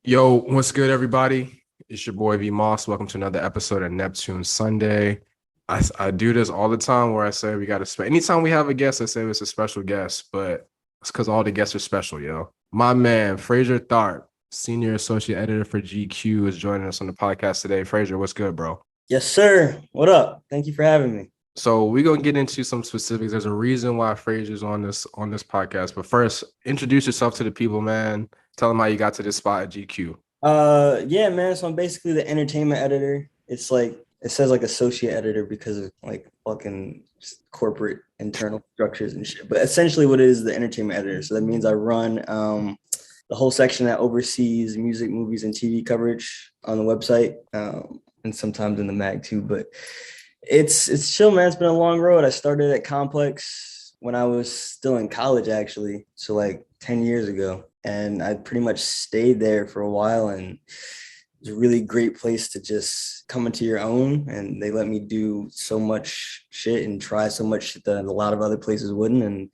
Yo, what's good, everybody? It's your boy V Moss. Welcome to another episode of Neptunes Sunday. I do this all the time where I say we got to anytime we have a guest, I say it's a special guest, but it's because all the guests are special, yo. My man, Frazier Tharpe, Senior Associate Editor for GQ, is joining us on the podcast today. Frazier, what's good, bro? Yes, sir. What up? Thank you for having me. So we're gonna get into some specifics. There's a reason why Frazier's on this podcast. But first, introduce yourself to the people, man. Tell them how you got to this spot at GQ. Yeah, man. So I'm basically the entertainment editor. It's like it says like associate editor because of like fucking just corporate internal structures and shit. But essentially, what it is the entertainment editor. So that means I run the whole section that oversees music, movies, and TV coverage on the website, and sometimes in the mag too. But it's chill, man. It's been a long road. I started at Complex when I was still in college, actually. So like 10 years ago. And I pretty much stayed there for a while, and it was a really great place to just come into your own. And they let me do so much shit and try so much shit that a lot of other places wouldn't. And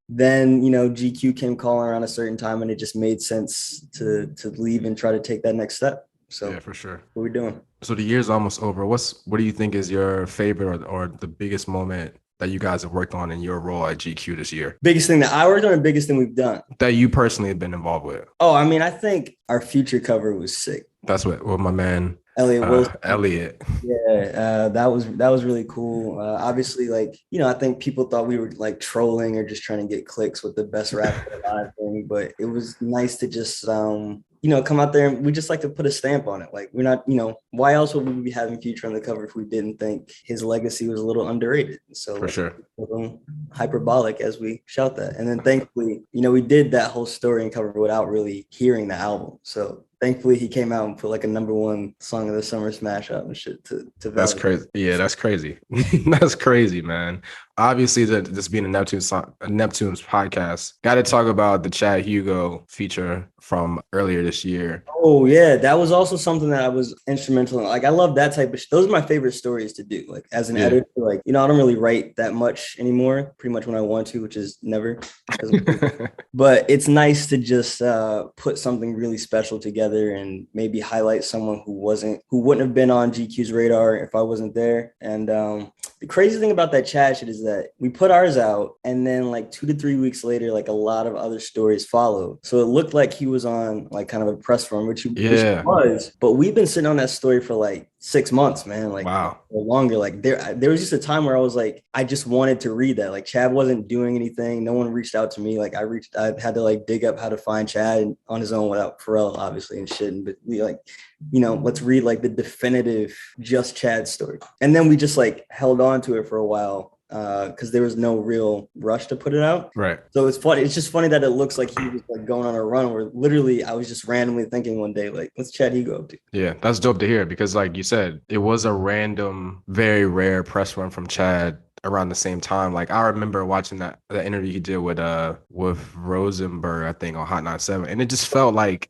then, GQ came calling around a certain time, and it just made sense to leave and try to take that next step. So yeah, for sure. What are we doing? So the year's almost over. What do you think is your favorite or the biggest moment that you guys have worked on in your role at GQ this year? Biggest thing that I worked on, and biggest thing we've done that you personally have been involved with? Oh, I mean, I think our future cover was sick. That's what my man Elliot Wilson. Elliot. Yeah, that was really cool. Obviously, like, I think people thought we were like trolling or just trying to get clicks with the best rapper alive thing, but it was nice to just come out there, and we just like to put a stamp on it. Like, we're not, why else would we be having Future on the cover if we didn't think his legacy was a little underrated? So for sure, a little hyperbolic as we shout that. And then thankfully, we did that whole story and cover without really hearing the album. So thankfully he came out and put like a #1 song of the summer smash up and shit to that's crazy. Yeah, that's crazy. That's crazy, man. Obviously, this being a Neptunes podcast, got to talk about the Chad Hugo feature from earlier this year. Oh yeah, that was also something that I was instrumental in. Like, I love that type of those are my favorite stories to do. Like, as an editor, like, I don't really write that much anymore, pretty much when I want to, which is never. But it's nice to just put something really special together and maybe highlight someone who wouldn't have been on GQ's radar if I wasn't there. And the crazy thing about that Chad shit is that we put ours out, and then like 2 to 3 weeks later, like a lot of other stories followed. So it looked like he was on like kind of a press run, which he was. But we've been sitting on that story for like 6 monto man, like wow, or longer. Like there was just a time where I was like, I just wanted to read that. Like, Chad wasn't doing anything. No one reached out to me. Like, I had to like dig up how to find Chad on his own without Pharrell, obviously, and shit. But we like, let's read like the definitive just Chad story. And then we just like held on to it for a while because there was no real rush to put it out. Right. So it's funny. It's just funny that it looks like he was like going on a run where literally I was just randomly thinking one day, like, what's Chad Hugo up to? Yeah, that's dope to hear because, like you said, it was a random, very rare press run from Chad around the same time. Like, I remember watching the interview he did with Rosenberg, I think, on Hot 97, and it just felt like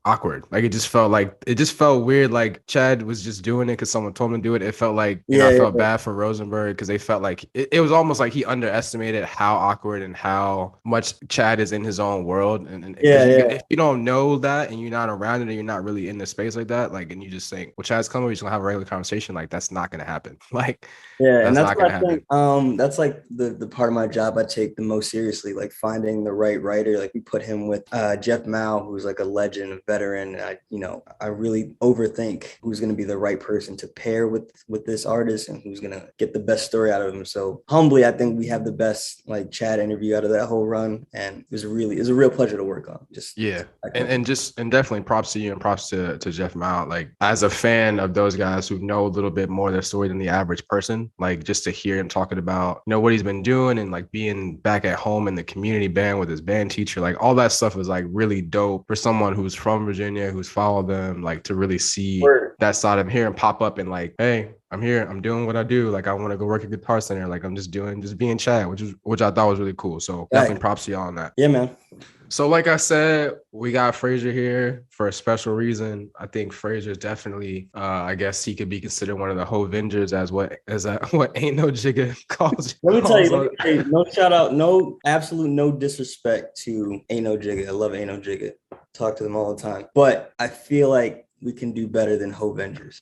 awkward. Like, it just felt weird. Like, Chad was just doing it because someone told him to do it. It felt like I felt bad for Rosenberg because they felt like it was almost like he underestimated how awkward and how much Chad is in his own world. And if you don't know that and you're not around it and you're not really in the space like that, like, and you just think, well, Chad's coming, we're just gonna have a regular conversation. Like, that's not gonna happen. Like, that's what I think. That's like the part of my job I take the most seriously, like finding the right writer. Like, we put him with Jeff Mao, who's like a legend, a veteran. And I really overthink who's going to be the right person to pair with this artist and who's going to get the best story out of him. So humbly, I think we have the best like Chad interview out of that whole run, and it was a real pleasure to work on. And definitely props to you and props to Jeff Mao. Like, as a fan of those guys who know a little bit more of their story than the average person, like, just to hear him talking about what he's been doing and like being back at home in the community band with his band teacher, like all that stuff was like really dope for someone who's from Virginia, who's followed them, like, to really see that side of him, hear him pop up and like, hey, I'm here, I'm doing what I do, like, I want to go work at Guitar Center, like, I'm just being Chad, which I thought was really cool. So definitely props to y'all on that. Yeah, man. So like I said, we got Frazier here for a special reason. I think Frazier is definitely, I guess he could be considered one of the Hovengers, as what Ain't No Jigga calls. Let me tell you, no shout out, no disrespect to Ain't No Jigga. I love Ain't No Jigga. talk to them all the time. But I feel like we can do better than Hovengers.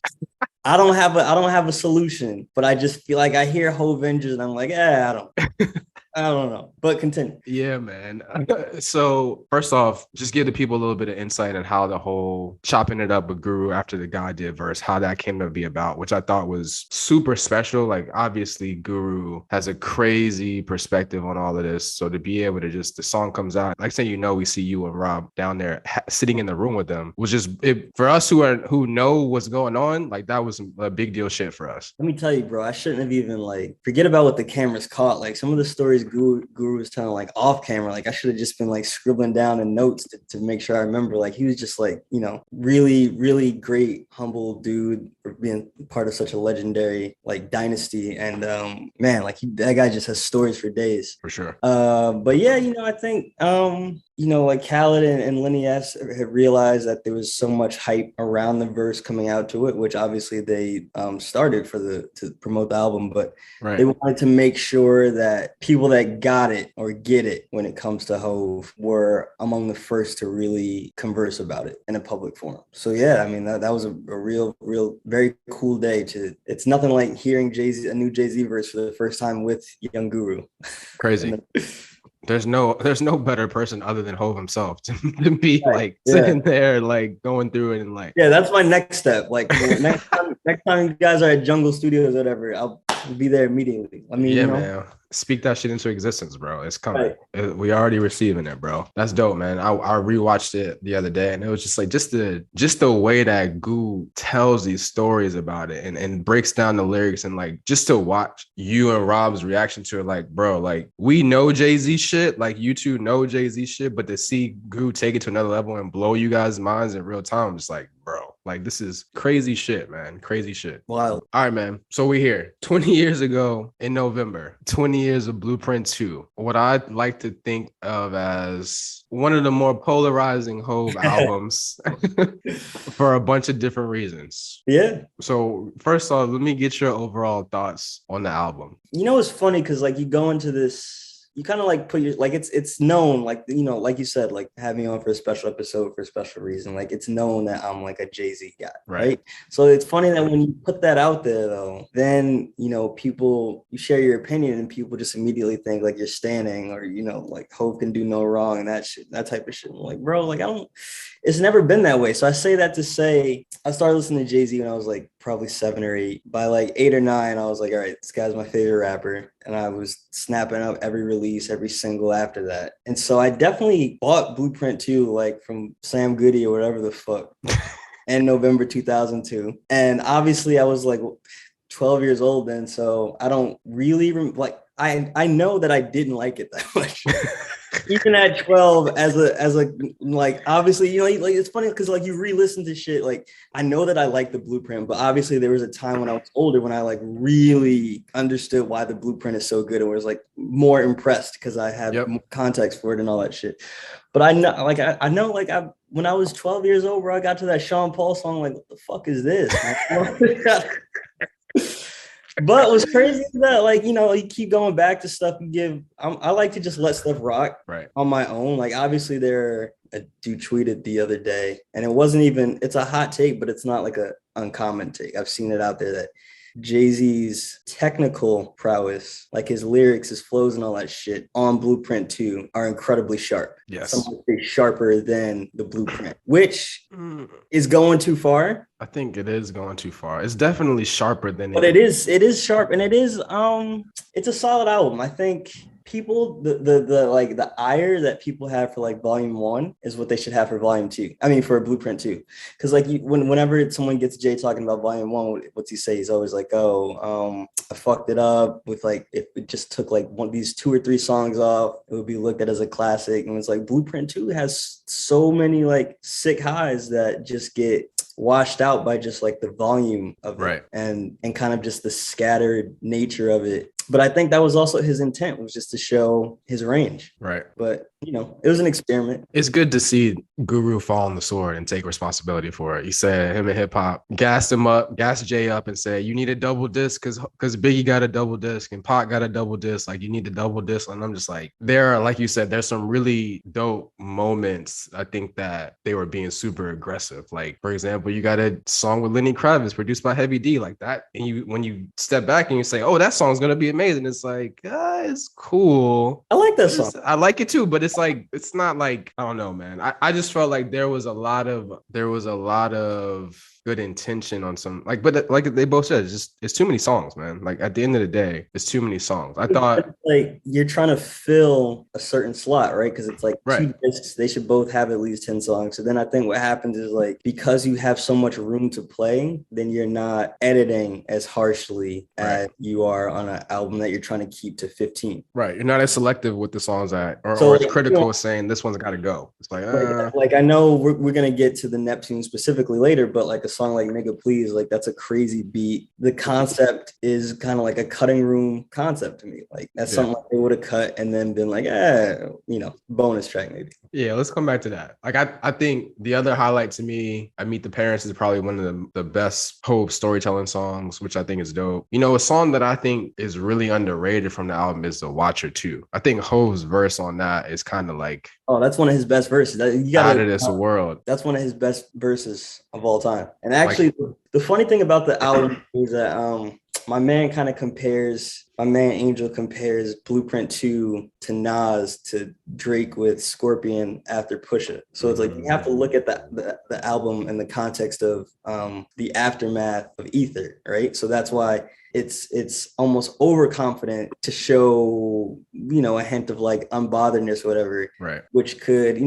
I don't have a solution, but I just feel like I hear Hovengers and I'm like, I don't know, but continue. Yeah, man. So first off, just give the people a little bit of insight on how the whole chopping it up with Guru after the God did verse, how that came to be about, which I thought was super special. Like obviously Guru has a crazy perspective on all of this. So to be able to just, the song comes out, like say, we see you and Rob down there sitting in the room with them, was just it, for us who know what's going on, like that was a big deal shit for us. Let me tell you, bro, I shouldn't have even forget about what the cameras caught. Like some of the stories Guru was telling like off camera, like I should have just been like scribbling down in notes to make sure I remember. Like he was just like, really, really great, humble dude for being part of such a legendary like dynasty. And man, like that guy just has stories for days. For sure. But yeah, I think like Khaled and Lenny S had realized that there was so much hype around the verse coming out to it, which obviously they started to promote the album, but right. They wanted to make sure that people that got it or get it when it comes to Hove were among the first to really converse about it in a public forum. So yeah, I mean that was a real very cool day it's nothing like hearing a new Jay-Z verse for the first time with young Guru. Crazy. There's no better person other than Hove himself to be like sitting there like going through it and like, yeah, that's my next step. Like next time you guys are at Jungle Studios or whatever, I'll be there immediately. I mean, man, speak that shit into existence, bro. It's coming. Right. We already receiving it, bro. That's dope, man. I rewatched it the other day and it was just like just the way that Goo tells these stories about it and breaks down the lyrics and like just to watch you and Rob's reaction to it, like, bro, like we know Jay-Z shit, like you two know Jay-Z shit, but to see Goo take it to another level and blow you guys' minds in real time, I'm just like, bro, like this is crazy shit, man. Crazy shit. Wow. All right, man. So we're here 20 years ago in November, 20 years of Blueprint 2. What I'd like to think of as one of the more polarizing Hove albums for a bunch of different reasons. Yeah. So first off, let me get your overall thoughts on the album. It's funny because like you go into this, you kind of like put your, like it's known, like, like you said, like have me on for a special episode for a special reason. Like it's known that I'm like a Jay-Z guy, right? So it's funny that when you put that out there though, then, people, you share your opinion and people just immediately think like you're standing or, like Hove can do no wrong and that shit, that type of shit. I'm like, bro, like it's never been that way. So I say that to say, I started listening to Jay-Z when I was like probably 7 or 8. By like 8 or 9, I was like, all right, this guy's my favorite rapper. And I was snapping up every release, every single after that. And so I definitely bought Blueprint 2, like from Sam Goody or whatever the fuck, in November 2002. And obviously I was like 12 years old then. So I don't really I know that I didn't like it that much. Even at 12 as a like obviously like it's funny because like you re-listen to shit, like I know that I like the Blueprint, but obviously there was a time when I was older when I like really understood why the Blueprint is so good and was like more impressed because I had more context for it and all that shit. But I know when I was 12 years old, bro, I got to that Sean Paul song, like what the fuck is this? But what's crazy is that, like, you keep going back to stuff you give. I like to just let stuff rock on my own. Like, obviously, a dude tweeted the other day, and it's a hot take, but it's not like a uncommon take. I've seen it out there that Jay-Z's technical prowess, like his lyrics, his flows, and all that shit on Blueprint 2 are incredibly sharp. Yes. Some would say sharper than the Blueprint, which is going too far. I think it is going too far. It's definitely sharper than it. But it is sharp, and it's a solid album. I think people, the ire that people have for like volume 1 is what they should have for volume 2. I mean, for Blueprint 2, because like whenever someone gets Jay talking about volume 1, what's he say? He's always like, I fucked it up with like, if it just took like one of these 2 or 3 songs off, it would be looked at as a classic. And it's like Blueprint 2 has so many like sick highs that just get washed out by just like the volume of it and kind of just the scattered nature of it. But I think that was also his intent, was just to show his range. Right. But it was an experiment. It's good to see Guru fall on the sword and take responsibility for it. He said him and hip hop gassed him up, gassed Jay up, and said, "You need a double disc because Biggie got a double disc and Pac got a double disc. Like you need the double disc." And I'm just like, like you said, there's some really dope moments. I think that they were being super aggressive. Like for example, you got a song with Lenny Kravitz produced by Heavy D, like that. And when you step back and you say, "Oh, that song's gonna be amazing," it's like, it's cool. I like that song. I like it too, but it's like it's not like I don't know, man. I just felt like there was a lot of good intention on some but like they both said, it's too many songs, man. Like at the end of the day, it's too many songs. I thought like you're trying to fill a certain slot, right? Because it's like right. two discs, they should both have at least 10 songs. So then I think what happens is like because you have so much room to play, then you're not editing as harshly as you are on an album that you're trying to keep to 15. Right. You're not as selective with the songs that or as critical as saying this one's gotta go. It's like I know we're gonna get to the Neptunes specifically later, but like a song like Nigga Please, like that's a crazy beat. The concept is kind of like a cutting room concept to me. Like that's something like they would have cut and then been like, bonus track maybe. Yeah, let's come back to that. Like I think the other highlight to me, I Meet the Parents is probably one of the best Hove storytelling songs, which I think is dope. A song that I think is really underrated from the album is The Watcher 2. I think Hove's verse on that is kind of like that's one of his best verses. Out of this world. That's one of his best verses of all time. And actually, the funny thing about the album is that my man Angel compares Blueprint 2 to Nas to Drake with Scorpion after Pusha. So it's like you have to look at the album in the context of the aftermath of Ether, right? So that's why it's almost overconfident to show, a hint of like unbotheredness or whatever, right? Which could,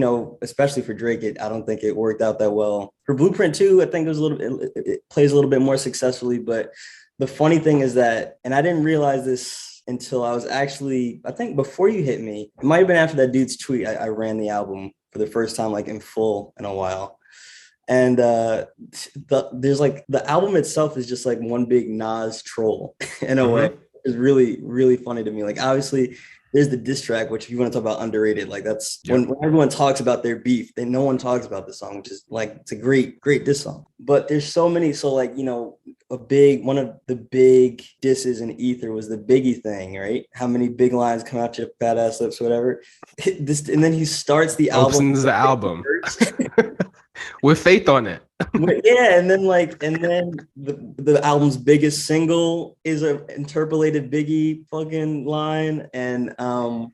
especially for Drake, I don't think it worked out that well. For Blueprint 2, I think it plays a little bit more successfully. But the funny thing is that, and I didn't realize this until I was actually, I think before you hit me, it might have been after that dude's tweet, I ran the album for the first time, like in full in a while. And there's like the album itself is just like one big Nas troll in a way. It's really, really funny to me. Like obviously there's the diss track, which if you want to talk about underrated, like that's when everyone talks about their beef, then no one talks about this song, which is like, it's a great diss song. But there's so many. So like, one of the big disses in Ether was the Biggie thing, right? How many big lines come out your fat ass lips, whatever. And then he starts the album. Opens the album. With Faith on it. Yeah, and then the album's biggest single is a interpolated Biggie fucking line, and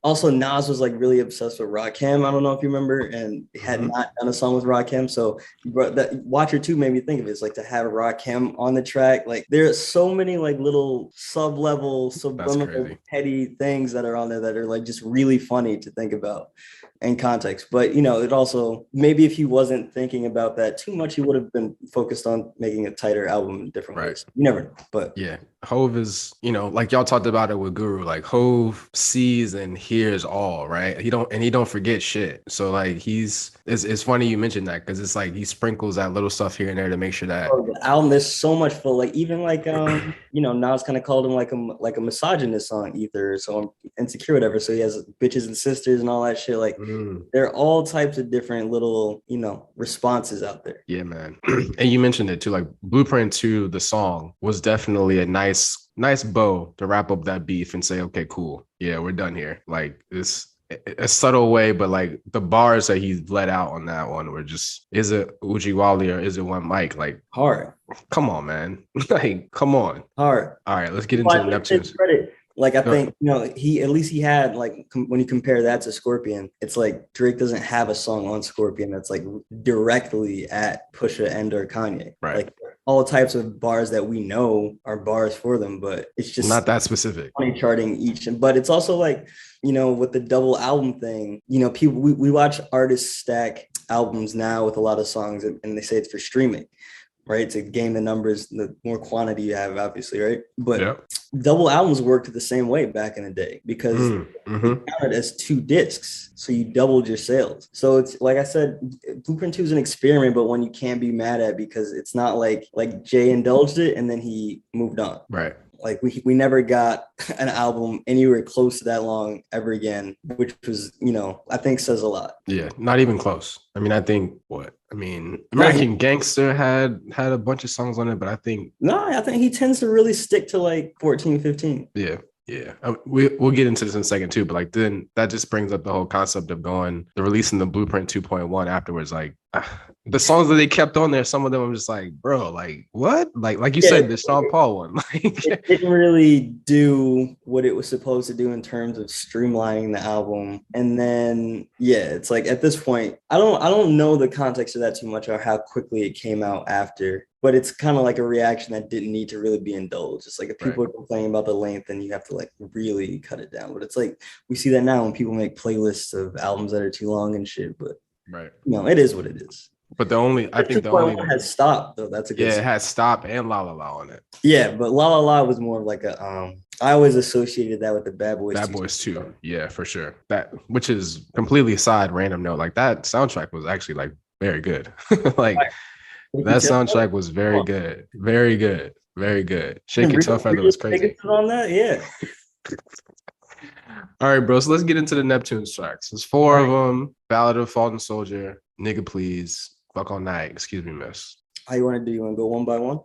also Nas was like really obsessed with Rakim. I don't know if you remember, and had not done a song with Rakim, so that Watcher 2 made me think of it. It's like to have Rakim on the track. Like there are so many like little sub-level, subliminal, petty things that are on there that are like just really funny to think about in context. But it also, maybe if he wasn't thinking about that too much, he would have been focused on making a tighter album in different ways. You never know. But yeah, Hove is, like y'all talked about it with Guru, like Hove sees and hears all, right? He don't forget shit. So like it's funny you mentioned that, because it's like he sprinkles that little stuff here and there to make sure that the album, there's so much full, like even like Nas kind of called him like a misogynist on Ether, so I'm insecure, whatever. So he has bitches and sisters and all that shit. Like there are all types of different little responses out there. Yeah, man. And you mentioned it too, like Blueprint 2, the song was definitely a nice bow to wrap up that beef and say, okay, cool, yeah, we're done here. Like this a subtle way, but like the bars that he let out on that one were just, is it Ujiwali or is it one mic? Like hard. Come on, man. Like, come on. Hard. All right, let's get into the Neptunes. Like I think he had like when you compare that to Scorpion, it's like Drake doesn't have a song on Scorpion that's like directly at Pusha and or Kanye. Right. Like all types of bars that we know are bars for them, but it's just not that specific. Funny charting each, but it's also like with the double album thing. People we watch artists stack albums now with a lot of songs, and they say it's for streaming, right? To gain the numbers, the more quantity you have, obviously, right? But double albums worked the same way back in the day because they counted as 2 discs. So you doubled your sales. So it's like I said, Blueprint 2 is an experiment, but one you can't be mad at because it's not like Jay indulged it and then he moved on. Right. Like we never got an album anywhere close to that long ever again, which was, I think says a lot. Yeah, not even close. I mean, I think American Gangster had a bunch of songs on it, but I think he tends to really stick to like 14, 15. Yeah. Yeah, we'll get into this in a second too, but like then that just brings up the whole concept of releasing the Blueprint 2.1 afterwards. Like the songs that they kept on there, some of them I'm just like, bro, like what? Like you said, the Sean Paul one, like it didn't really do what it was supposed to do in terms of streamlining the album. And then it's like at this point, I don't know the context of that too much or how quickly it came out after. But it's kind of like a reaction that didn't need to really be indulged. It's like if people are complaining about the length, then you have to like really cut it down. But it's like we see that now when people make playlists of albums that are too long and shit. But it is what it is. But I think the only one has stopped though. That's a good song. It has Stop and La La La on it. Yeah, but La La La was more of like a I always associated that with the Bad Boys. Bad Boys 2. Yeah, for sure. Which is completely side random note. Like that soundtrack was actually like very good. Like that soundtrack was very good. Very good. Very good. Shake Your Tail Feather was crazy. On that, yeah. All right, bro. So let's get into the Neptunes tracks. There's 4 of them. Ballad of Fallen Soldier, Nigga Please, Fuck All Night, Excuse Me Miss. How you want to do? You want to go one by one?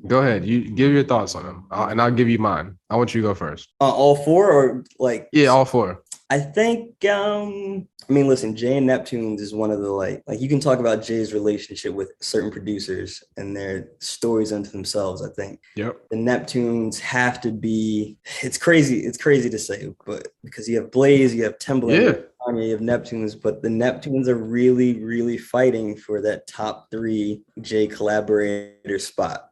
Go ahead. You give your thoughts on them, and I'll give you mine. I want you to go first. All 4 or like? Yeah, all 4. I think, listen, Jay and Neptunes is one of the like you can talk about Jay's relationship with certain producers and their stories unto themselves. I think the Neptunes have to be, it's crazy to say, but because you have Blaze, you have Timbaland, you have Neptunes, but the Neptunes are really, really fighting for that top 3 Jay collaborator spot.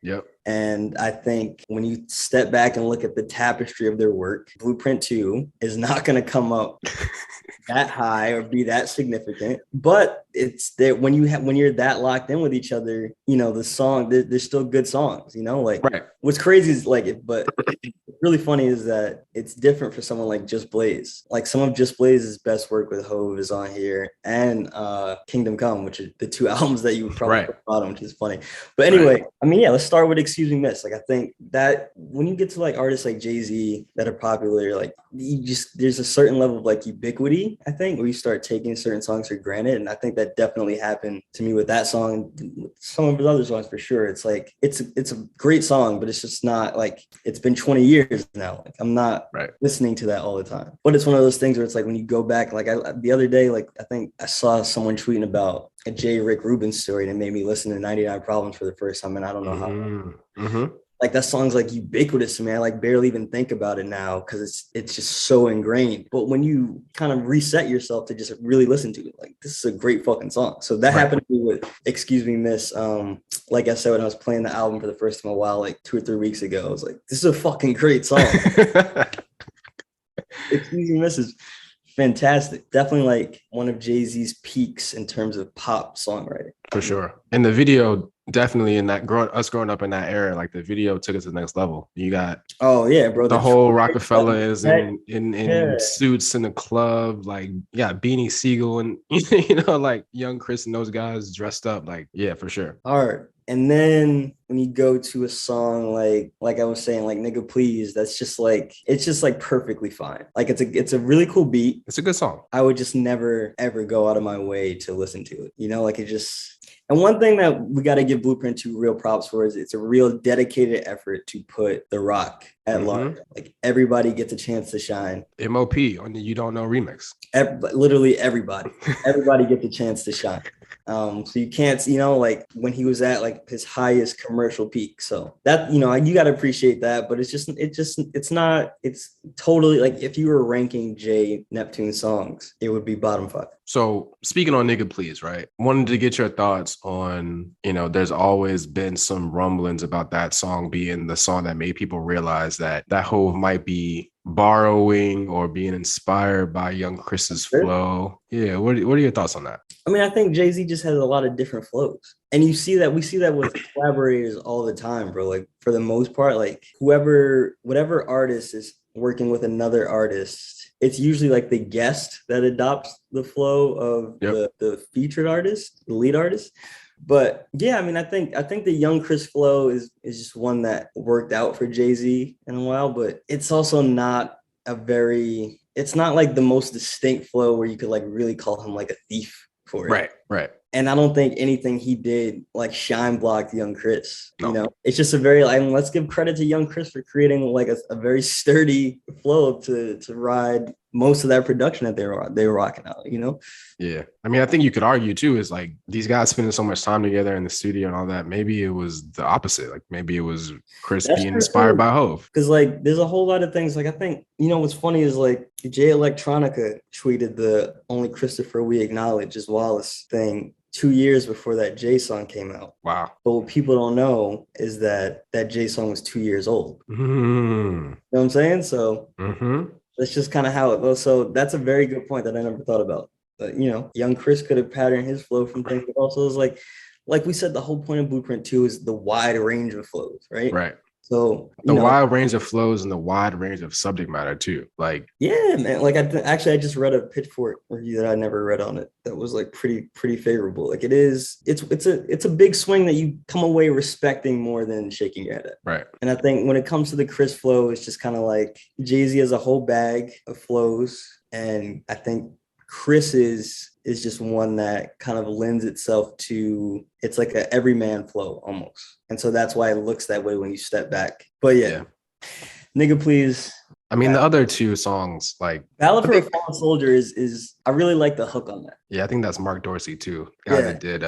And I think when you step back and look at the tapestry of their work, Blueprint 2 is not going to come up that high or be that significant. But it's that when you're that locked in with each other, the song, there's still good songs, What's crazy is but really funny is that it's different for someone like Just Blaze. Like some of Just Blaze's best work with Hove is on here, and Kingdom Come, which are the 2 albums that you would probably put on, which is funny. But anyway, let's start with Excuse Me Miss. Like I think that when you get to like artists like Jay-Z that are popular, like there's a certain level of like ubiquity, I think, where you start taking certain songs for granted. And I think that definitely happened to me with that song, some of his other songs for sure. It's like it's a great song, but it's just not like, it's been 20 years now. Like I'm not listening to that all the time. But it's one of those things where it's like when you go back, like the other day, like I think I saw someone tweeting about a J. Rick Rubin story and it made me listen to 99 Problems for the first time, and I don't know how. Like that song's like ubiquitous to me. I like barely even think about it now because it's just so ingrained. But when you kind of reset yourself to just really listen to it, like this is a great fucking song. So that happened to me with Excuse Me Miss. Like I said, when I was playing the album for the first time a while, like 2 or 3 weeks ago, I was like, this is a fucking great song. Excuse Me Miss is fantastic. Definitely like one of Jay-Z's peaks in terms of pop songwriting. For sure. And the video, definitely in that growing up in that era, like the video took it to the next level. You got the whole Rockefeller is in suits in the club, like Beanie Siegel and like Young Chris and those guys dressed up, like for sure. All right. And then when you go to a song like I was saying, like Nigga Please, it's just like perfectly fine. Like it's a really cool beat. It's a good song. I would just never ever go out of my way to listen to it. Like it just. And one thing that we got to give Blueprint 2 real props for is it's a real dedicated effort to put The Rock at large. Like everybody gets a chance to shine. MOP on the You Don't Know remix. Literally everybody gets a chance to shine. So you can't, like when he was at like his highest commercial peak. So that, you got to appreciate that, but it's totally like if you were ranking Jay Neptune songs, it would be bottom 5. So speaking on Nigga Please, right? Wanted to get your thoughts on, there's always been some rumblings about that song being the song that made people realize that Hove might be borrowing or being inspired by Young Chris's flow. Yeah, what are your thoughts on that? I think Jay-Z just has a lot of different flows. And we see that with collaborators all the time, bro. Like for the most part, like whatever artist is working with another artist, it's usually like the guest that adopts the flow of the featured artist, the lead artist. But yeah, I mean, I think the Young Chris flow is just one that worked out for Jay-Z in a while, but it's also not it's not like the most distinct flow where you could like really call him like a thief for it. Right, right. And I don't think anything he did like shine blocked Young Chris. You No. know, it's just a very like let's give credit to Young Chris for creating like a very sturdy flow to ride most of that production that they were rocking out. You know. Yeah. I mean, I think you could argue too, is like these guys spending so much time together in the studio and all that. Maybe it was the opposite. Like maybe it was Chris That's being true inspired too. by Hove. Because like there's a whole lot of things. Like I think, what's funny is like Jay Electronica tweeted the only Christopher we acknowledge is Wallace thing 2 years before that Jay song came out. Wow. But what people don't know is that Jay song was 2 years old. Mm-hmm. You know what I'm saying? So Mm-hmm. that's just kind of how it goes. So that's a very good point that I never thought about. But young Chris could have patterned his flow from things, but also it's like we said, the whole point of Blueprint 2 is the wide range of flows, right? Right. So The wide range of flows and the wide range of subject matter too. Like, yeah, man. Like I just read a Pitchfork review that I never read on it that was like pretty favorable. Like it's a big swing that you come away respecting more than shaking your head at. right. And I think when it comes to the Chris flow, it's just kind of like Jay-Z has a whole bag of flows, and I think Chris is just one that kind of lends itself to, it's like a everyman flow almost. And so that's why it looks that way when you step back. But yeah. Nigga, please. I mean, the other two songs, like Ballad for a Fallen Soldier is I really like the hook on that. Yeah, I think that's Mark Dorsey too. Guy that did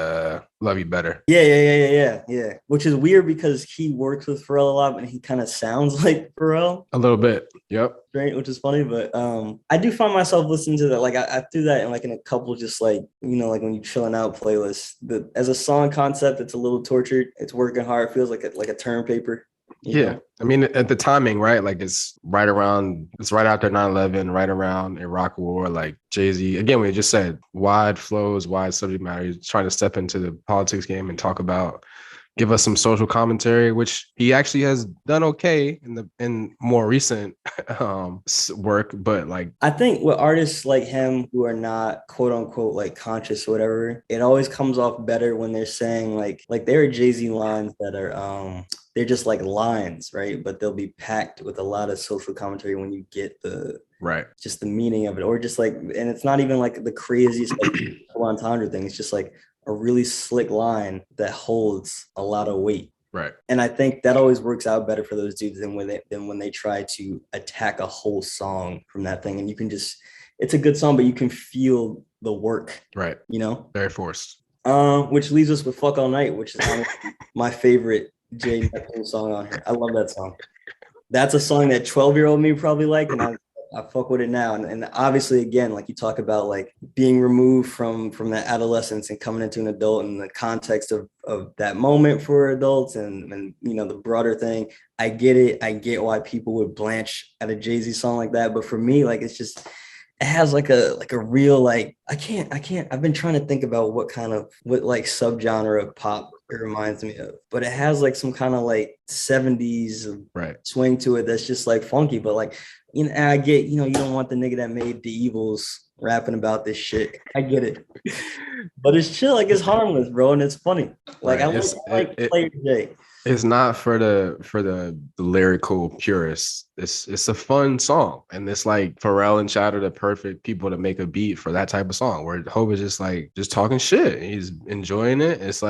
Love You Better. Yeah. Which is weird because he works with Pharrell a lot, and he kind of sounds like Pharrell. A little bit. Yep. Right, which is funny, but I do find myself listening to that. Like I threw that in a couple just like like when you chilling out playlists. As a song concept, it's a little tortured. It's working hard. It feels like a term paper. You know? I mean, at the timing, right? Like it's right after 9/11, right around Iraq War. Like Jay-Z, again, we just said wide flows, wide subject matter. He's trying to step into the politics game and give us some social commentary, which he actually has done okay in more recent work. But like, I think with artists like him who are not quote unquote like conscious or whatever, it always comes off better when they're saying like there are Jay-Z lines that are they're just like lines, right? But they'll be packed with a lot of social commentary when you get just the meaning of it, or just like, and it's not even like the craziest like entendre thing. It's just like a really slick line that holds a lot of weight. Right. And I think that always works out better for those dudes than when they try to attack a whole song from that thing. And you can it's a good song, but you can feel the work. Right. Very forced. Which leaves us with Fuck All Night, which is honestly my favorite Jay Neptune song on here. I love that song. That's a song that 12-year-old me probably liked, and I fuck with it now. And obviously, again, like you talk about like being removed from that adolescence and coming into an adult, and the context of that moment for adults and the broader thing. I get it. I get why people would blanch at a Jay-Z song like that. But for me, like it has like a real like I've been trying to think about what like subgenre of pop it reminds me of, but it has like some kind of like 70s swing to it that's just like funky, but like and I get you don't want the nigga that made The Evils rapping about this shit. I get it, but it's chill, like it's harmless, bro, and it's funny. Like I like Player J. It's not for the lyrical purists. It's a fun song, and it's like Pharrell and Chad are the perfect people to make a beat for that type of song. Where Hope is just talking shit. He's enjoying it. It's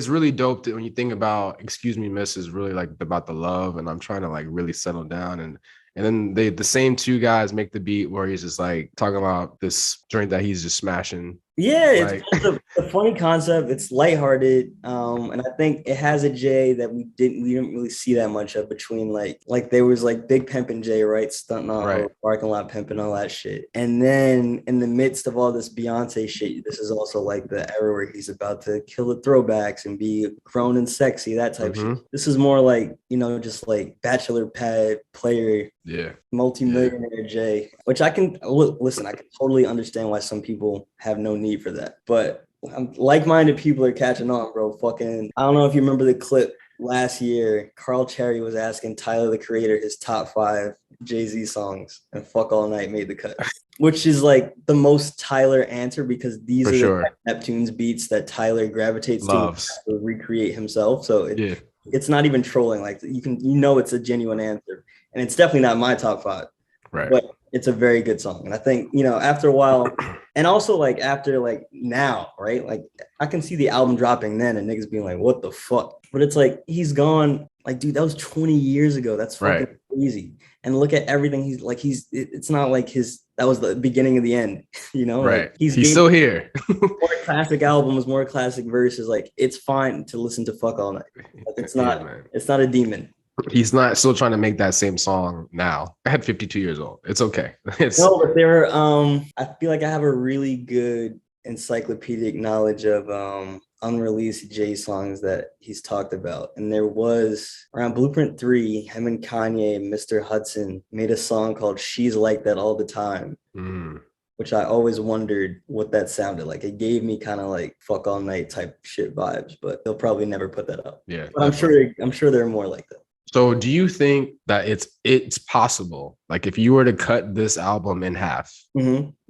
really dope when you think about "Excuse Me, Miss" is really like about the love, and I'm trying to like really settle down and then the same two guys make the beat where he's just like talking about this joint that he's just smashing. Yeah, it's a funny concept. It's lighthearted, and I think it has a Jay that we didn't really see that much of between like there was like Big Pimpin' Jay, right, stunting on parking lot pimping, all that shit, and then in the midst of all this Beyonce shit, this is also like the era where he's about to kill the throwbacks and be grown and sexy, that type of shit. This is more like just like bachelor pad player. Yeah. Multi-millionaire Jay, which I can listen. I can totally understand why some people have no need for that, but like-minded people are catching on, bro. Fucking, I don't know if you remember the clip last year, Carl Cherry was asking Tyler the Creator his top 5 Jay-Z songs, and Fuck All Night made the cut, which is like the most Tyler answer because these For are the sure. Neptunes beats that Tyler gravitates Loves. to recreate himself. So Yeah. it's not even trolling. Like it's a genuine answer, and it's definitely not my top 5, Right. but it's a very good song. And I think, after a while, and also like after like now, right? Like I can see the album dropping then and niggas being like, what the fuck? But it's like he's gone. Like, dude, that was 20 years ago. That's fucking Right. crazy. And look at everything it's not like that was the beginning of the end, like Right. he's He's gave still here. more classic albums, more classic verses. Like it's fine to listen to Fuck All Night. Like Yeah, man. it's not a demon. He's not still trying to make that same song now at 52 years old. It's okay. It's No, but I feel like I have a really good encyclopedic knowledge of unreleased Jay songs that he's talked about. And there was around Blueprint 3, him and Kanye and Mr. Hudson made a song called She's Like That All the Time. Which I always wondered what that sounded like. It gave me kind of like Fuck All Night type shit vibes, but they'll probably never put that up. Yeah. But I'm sure they're more like that. So do you think that it's possible, like if you were to cut this album in half,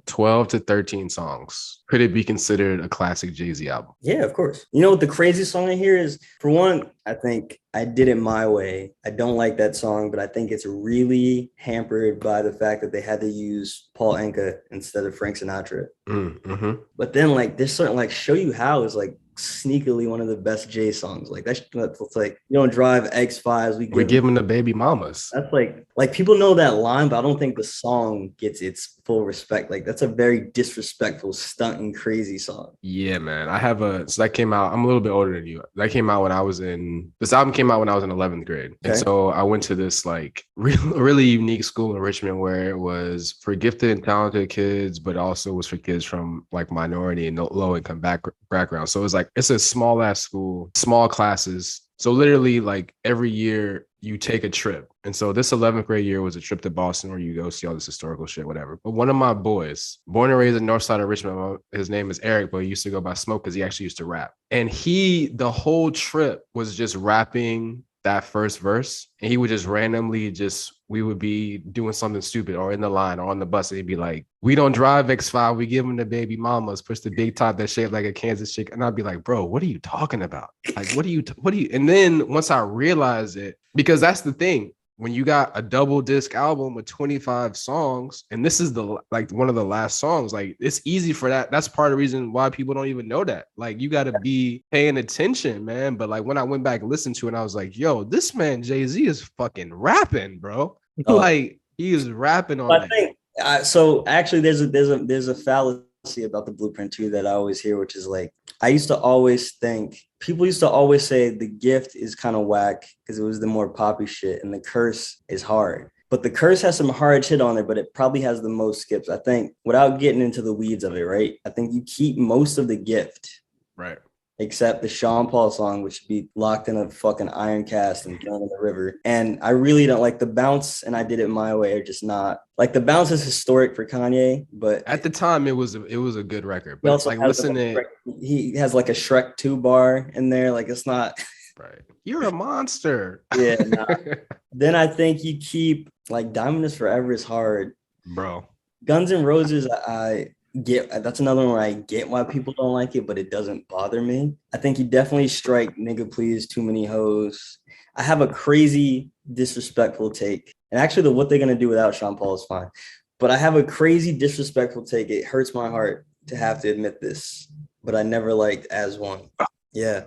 12 to 13 songs, could it be considered a classic Jay-Z album? Yeah, of course. You know what the craziest song I hear is? For one, I think I Did It My Way. I don't like that song, but I think it's really hampered by the fact that they had to use Paul Anka instead of Frank Sinatra. But then like there's certain like Show You How is like sneakily one of the best Jay songs. Like that's like, you don't drive X5s. We give them the baby mamas. That's like people know that line, but I don't think the song gets its full respect. Like that's a very disrespectful, stunting, crazy song. Yeah, man. So that came out. I'm a little bit older than you. This album came out when I was in 11th grade. Okay. And so I went to this like really unique school in Richmond where it was for gifted and talented kids, but also was for kids from like minority and low income background. So it was like, it's a small ass school, small classes. So literally like every year you take a trip. And so this 11th grade year was a trip to Boston where you go see all this historical shit, whatever. But one of my boys, born and raised in north side of Richmond, his name is Eric, but he used to go by Smoke because he actually used to rap. And the whole trip was just rapping that first verse. And he would just randomly we would be doing something stupid or in the line or on the bus. And he'd be like, we don't drive X5. We give them the baby mamas, push the big top that shaped like a Kansas chick. And I'd be like, bro, what are you talking about? Like, what do you, and then once I realized it, because that's the thing, when you got a double disc album with 25 songs, and this is one of the last songs, like it's easy for that. That's part of the reason why people don't even know that. Like you got to be paying attention, man. But like when I went back and listened to it, I was like, yo, this man Jay-Z is fucking rapping, bro. Like he is rapping on that. So actually there's a fallacy about the Blueprint 2 that I always hear, which is like, people used to always say The Gift is kind of whack because it was the more poppy shit and The Curse is hard. But The Curse has some hard shit on it, but it probably has the most skips. I think without getting into the weeds of it, right? I think you keep most of The Gift. Right. Except the Sean Paul song, which would be locked in a fucking iron cast and thrown in the river. And I really don't like The Bounce and I Did It My Way are just not like The Bounce is historic for Kanye, but at the time it was a good record. But it's like he has like a Shrek 2 bar in there. Like it's not right. You're a monster. Yeah. Nah. Then I think you keep like Diamond Is Forever is hard. Bro. Guns N' Roses, that's another one where I get why people don't like it, but it doesn't bother me. I think you definitely strike Nigga Please, Too Many Hoes. I have a crazy disrespectful take. And actually What They Gonna Do Without Sean Paul is fine. But I have a crazy disrespectful take. It hurts my heart to have to admit this, but I never liked As One. Yeah.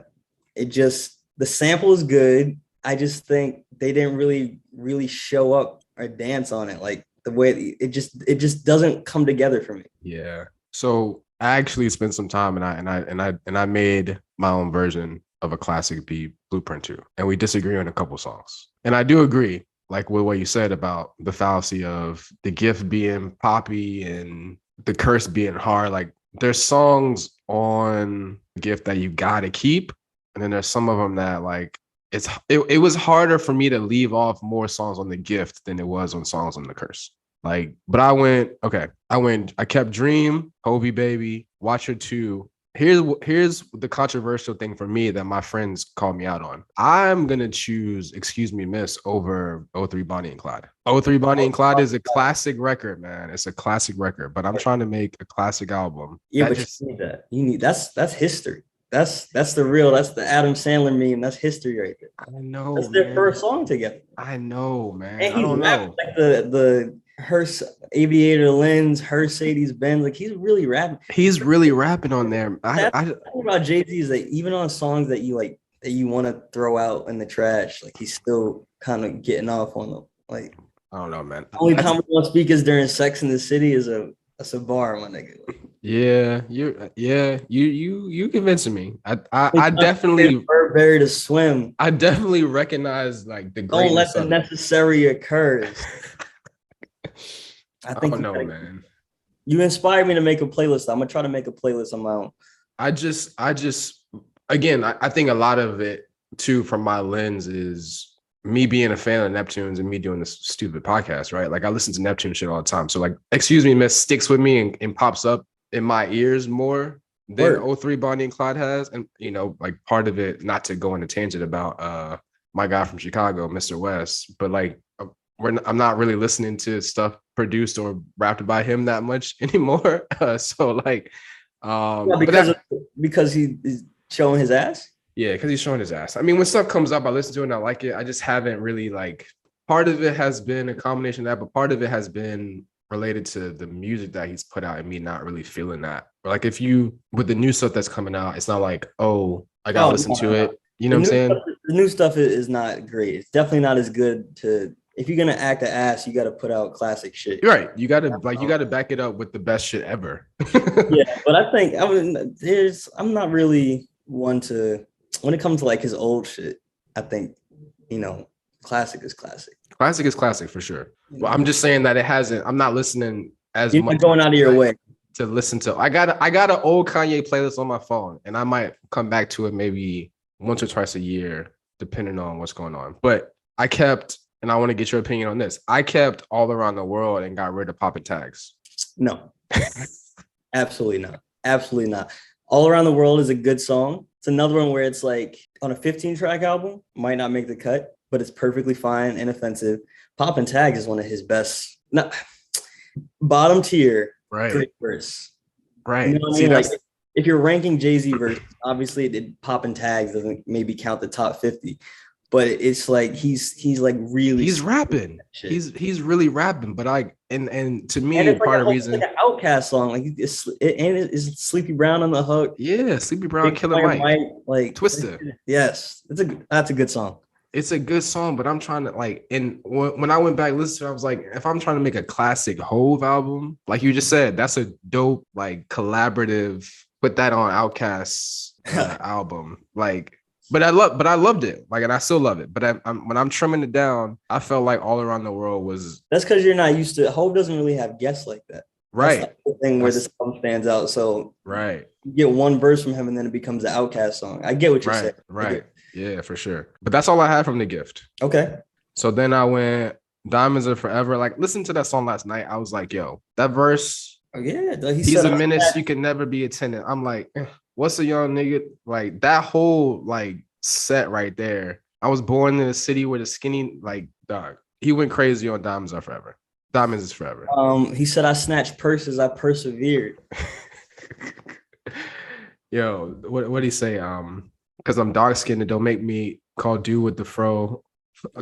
The sample is good. I just think they didn't really show up or dance on it. Like the way it just doesn't come together for me. Yeah. So I actually spent some time and I made my own version of a classic beat, Blueprint 2. And we disagree on a couple songs. And I do agree, like with what you said about the fallacy of The Gift being poppy and The Curse being hard. Like there's songs on The Gift that you gotta keep. And then there's some of them that like it was harder for me to leave off more songs on The Gift than it was on songs on The Curse. Like, but I kept Dream, Hobie Baby, Watcher 2, here's the controversial thing for me that my friends call me out on. I'm gonna choose Excuse Me Miss over '03 Bonnie and Clyde. '03 Bonnie and Clyde is a classic record, man. It's a classic record, but I'm trying to make a classic album. Yeah, That but just you need that. You need that's history. That's the real. That's the Adam Sandler meme. That's history right there. I know, That's their man. first song together. I know, man. And I he's don't rapping know. like the Hearse Aviator lens, Mercedes Benz. Like he's really rapping. He's really rapping on there. That's the thing about Jay-Z is that even on songs that you like that you want to throw out in the trash, like he's still kind of getting off on them. Like I don't know, man. only time we want to speak is during Sex in the City is a bar, my nigga. You convincing me. I definitely Burberry to swim. I definitely recognize like the Don't let greatness the of it. necessary occur. I I think don't know, man. you inspired me to make a playlist. I'm gonna try to make a playlist on my own. I just again, I think a lot of it too from my lens is me being a fan of Neptunes and me doing this stupid podcast, right? Like I listen to Neptune shit all the time. So like, Excuse Me Miss sticks with me and pops up in my ears more than '03 Bonnie and Clyde has. And you know, like part of it, not to go on a tangent about my guy from Chicago, Mr. West, but like I'm not really listening to stuff produced or rapped by him that much anymore. So like because he is showing his ass. Yeah, because he's showing his ass. I mean, when stuff comes up, I listen to it and I like it. I just haven't really like. Part of it has been a combination of that, but part of it has been related to the music that he's put out and me not really feeling that. Like if you with the new stuff that's coming out, it's not like, oh, I gotta listen to it. You know what I'm saying? The new stuff is not great. It's definitely not as good to. If you're gonna act an ass, you got to put out classic shit. You're right. You gotta back it up with the best shit ever. Yeah, but I think I'm not really one to when it comes to like his old shit. I think classic is classic. Classic is classic for sure. Well, I'm just saying that it hasn't. I'm not listening as You're much. Going out of your way to listen to. I got an old Kanye playlist on my phone, and I might come back to it maybe once or twice a year, depending on what's going on. But I kept. And I want to get your opinion on this. I kept All Around the World and got rid of Poppin' Tags. No, absolutely not. Absolutely not. All Around the World is a good song. It's another one where it's like on a 15-track album, might not make the cut, but it's perfectly fine, inoffensive. Poppin' Tags is one of his best, bottom tier. Right. Great verse. Right. You know what I mean? Like, if you're ranking Jay-Z verses, obviously Poppin' Tags doesn't maybe count the top 50. But it's like he's like really rapping. He's really rapping. But and to me, and part of the reason like an Outkast song, like is Sleepy Brown on the hook. Yeah, Sleepy Brown, Killer Mike, like Twister. Yes, that's a good song. It's a good song, but I'm trying to like, and when I went back listen to it, I was like, if I'm trying to make a classic Hove album, like you just said, that's a dope like collaborative. Put that on Outkast's album, like. But I loved it. Like, and I still love it. But when I'm trimming it down, I felt like All Around the World was. That's because you're not used to. Hove doesn't really have guests like that. Right. That's the thing where this song stands out. So right, you get one verse from him, and then it becomes an Outkast song. I get what you're saying. Right. Yeah, for sure. But that's all I had from The Gift. Okay. So then I went Diamonds Are Forever. Like, listen to that song last night. I was like, yo, that verse. Oh yeah. He's a menace. You can never be a tenant. I'm like, what's a young nigga? Like that whole like set right there. I was born in a city where the skinny, like, dog. He went crazy on Diamonds Are Forever. Diamonds is forever. He said, I snatched purses, I persevered. Yo, what did he say? Because I'm dark skinned, don't make me call dude with the fro.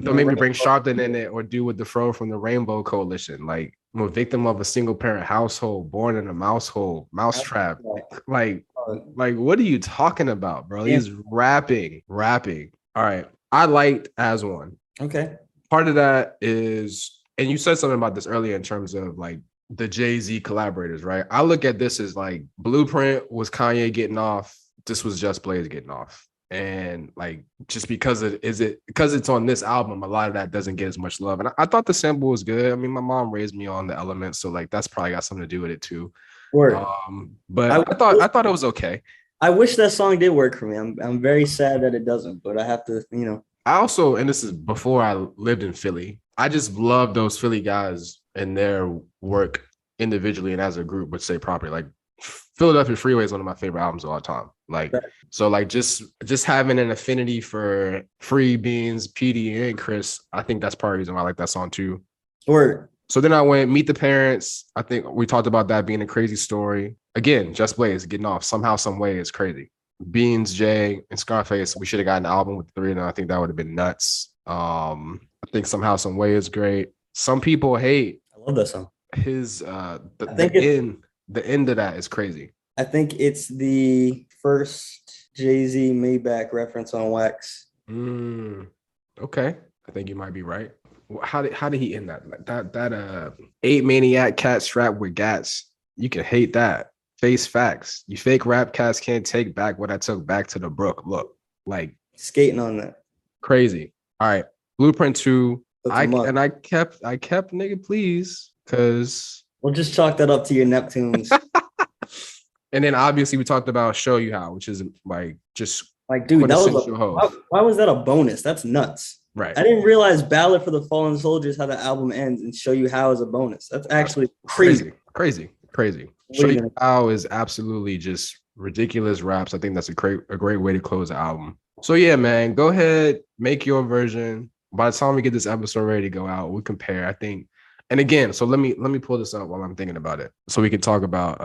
Don't make me bring Sharpton in it or dude with the fro from the Rainbow Coalition. Like, I'm a victim of a single parent household, born in a mousetrap. Like, what are you talking about, bro? He's rapping. All right. I liked As One. Okay. Part of that is, and you said something about this earlier in terms of like the Jay-Z collaborators, right? I look at this as like Blueprint was Kanye getting off. This was Just Blaze getting off. And like, just because it's on this album, a lot of that doesn't get as much love. And I thought the sample was good. I mean, my mom raised me on the Elements, so like that's probably got something to do with it too. But I thought it was okay. I wish that song did work for me. I'm very sad that it doesn't, but I have to, I also, and this is before I lived in Philly, I just love those Philly guys and their work individually and as a group, would say properly. Like Philadelphia Freeway is one of my favorite albums of all time. Like, so like just having an affinity for Free Beans, PD, and Chris, I think that's part of the reason why I like that song too. Word. So then I went Meet the Parents. I think we talked about that being a crazy story. Again, Just Blaze getting off somehow, some way is crazy. Beans, Jay, and Scarface. We should have gotten an album with the three of them. I think that would have been nuts. I think somehow, some way is great. Some people hate. I love that song. His the end of that is crazy. I think it's the first Jay-Z Maybach reference on Wax. Okay, I think you might be right. How did he end that? Like that 8 maniac cat strapped with gats. You can hate that. Face facts. You fake rap cats can't take back what I took back to the brook. Look, like skating on that. Crazy. All right. Blueprint 2. I kept nigga please, because we'll just chalk that up to your Neptunes. And then obviously we talked about Show You How, which is like just like, dude, that was why was that a bonus? That's nuts. Right. I didn't realize Ballad for the Fallen Soldiers, how the album ends, and Show You How is a bonus. That's actually crazy. Crazy. Show You How is absolutely just ridiculous raps. I think that's a great way to close the album. So yeah, man, go ahead, make your version. By the time we get this episode ready to go out, we compare. I think, and again, so let me pull this up while I'm thinking about it, so we can talk about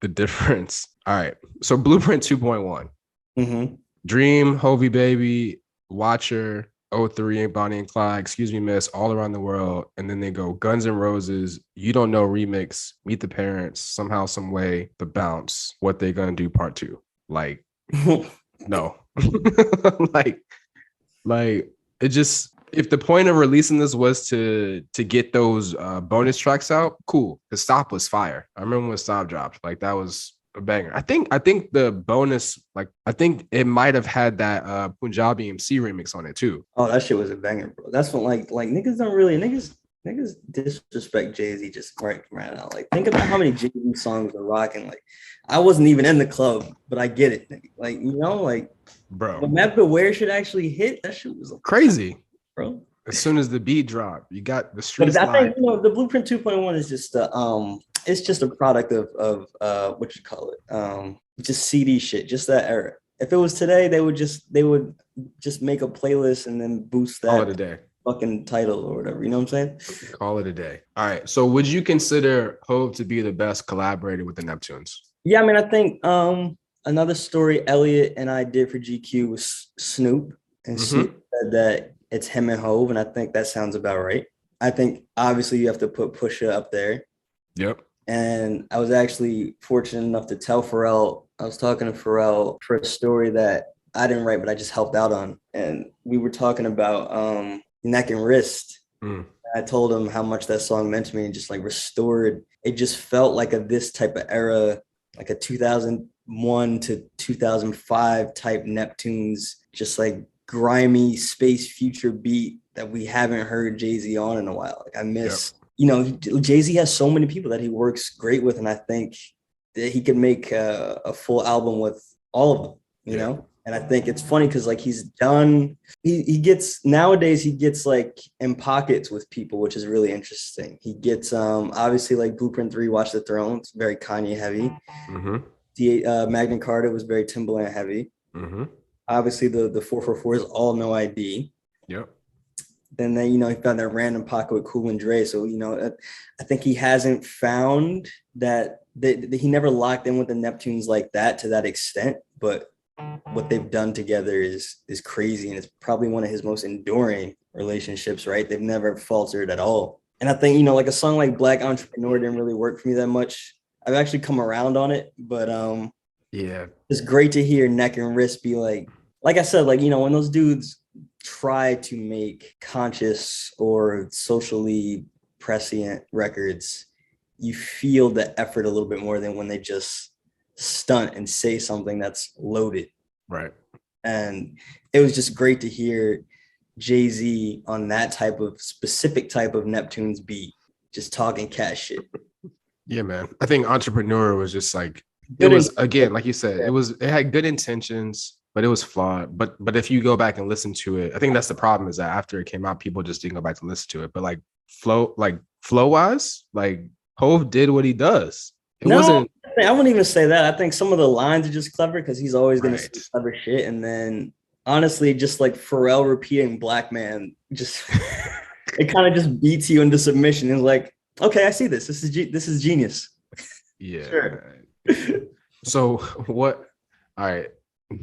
the difference. All right, so Blueprint 2.1, Dream, Hovey Baby, Watcher, 03, and Bonnie and Clyde, Excuse Me Miss, All Around the World, and then they go Guns N' Roses, You Don't Know remix, Meet the Parents, Somehow Some Way, The Bounce, What They Gonna Do Part 2. Like, no. like it just, if the point of releasing this was to get those bonus tracks out, cool. The Stop was fire. I remember when Stop dropped, like that was a banger. I think the bonus, like I think it might have had that Punjabi MC remix on it too. Oh, that shit was a banger, bro. That's when like niggas don't really niggas disrespect Jay-Z just right now. Like, think about how many Jay-Z songs are rocking. Like, I wasn't even in the club, but I get it. Like, you know, like, bro, when Matt Beware should actually hit, that shit was crazy, bro. As soon as the beat dropped, you got the street. But I think, you know, the Blueprint 2.1 is just it's just a product of what you call it, just CD shit, just that era. If it was today, they would just make a playlist and then boost that. Call it a day. Fucking title or whatever, you know what I'm saying? Call it a day. All right. So would you consider Hove to be the best collaborator with the Neptunes? Yeah, I mean, I think another story Elliot and I did for GQ was Snoop, and Snoop said that it's him and Hove, and I think that sounds about right. I think obviously you have to put Pusha up there. Yep. And I was actually fortunate enough to tell Pharrell, I was talking to Pharrell for a story that I didn't write, but I just helped out on. And we were talking about Neck and Wrist. I told him how much that song meant to me and just like restored. It just felt like this type of era, like a 2001 to 2005 type Neptunes, just like grimy space future beat that we haven't heard Jay-Z on in a while. Like I miss, you know, Jay-Z has so many people that he works great with. And I think that he could make a full album with all of them, you know? And I think it's funny because like he gets like in pockets with people, which is really interesting. He gets obviously like Blueprint 3, Watch the Throne, it's very Kanye heavy. Magna Carta was very Timbaland heavy. Obviously the 444 is all No ID. Yep. Then you know, he found that random pocket with Cool and Dre. So, you know, I think he hasn't found that he never locked in with the Neptunes like that to that extent, but what they've done together is crazy, and it's probably one of his most enduring relationships, right? They've never faltered at all. And I think, you know, like a song like Black Entrepreneur didn't really work for me that much. I've actually come around on it, but it's great to hear Neck and Wrist be like I said, like, you know, when those dudes try to make conscious or socially prescient records, you feel the effort a little bit more than when they just stunt and say something that's loaded. Right. And it was just great to hear Jay-Z on that specific type of Neptunes beat, just talking cat shit. Yeah, man. I think Entrepreneur was just like, it was, again, like you said, it had good intentions, but it was flawed. But if you go back and listen to it, I think that's the problem, is that after it came out, people just didn't go back to listen to it. But like flow wise, like Hove did what he does. It No, wasn't I wouldn't even say that. I think some of the lines are just clever because he's always gonna say right. clever shit. And then honestly, just like Pharrell repeating black man, just it kind of just beats you into submission. It's like, okay, I see this. This is genius. Yeah, Sure. man. So what? All right,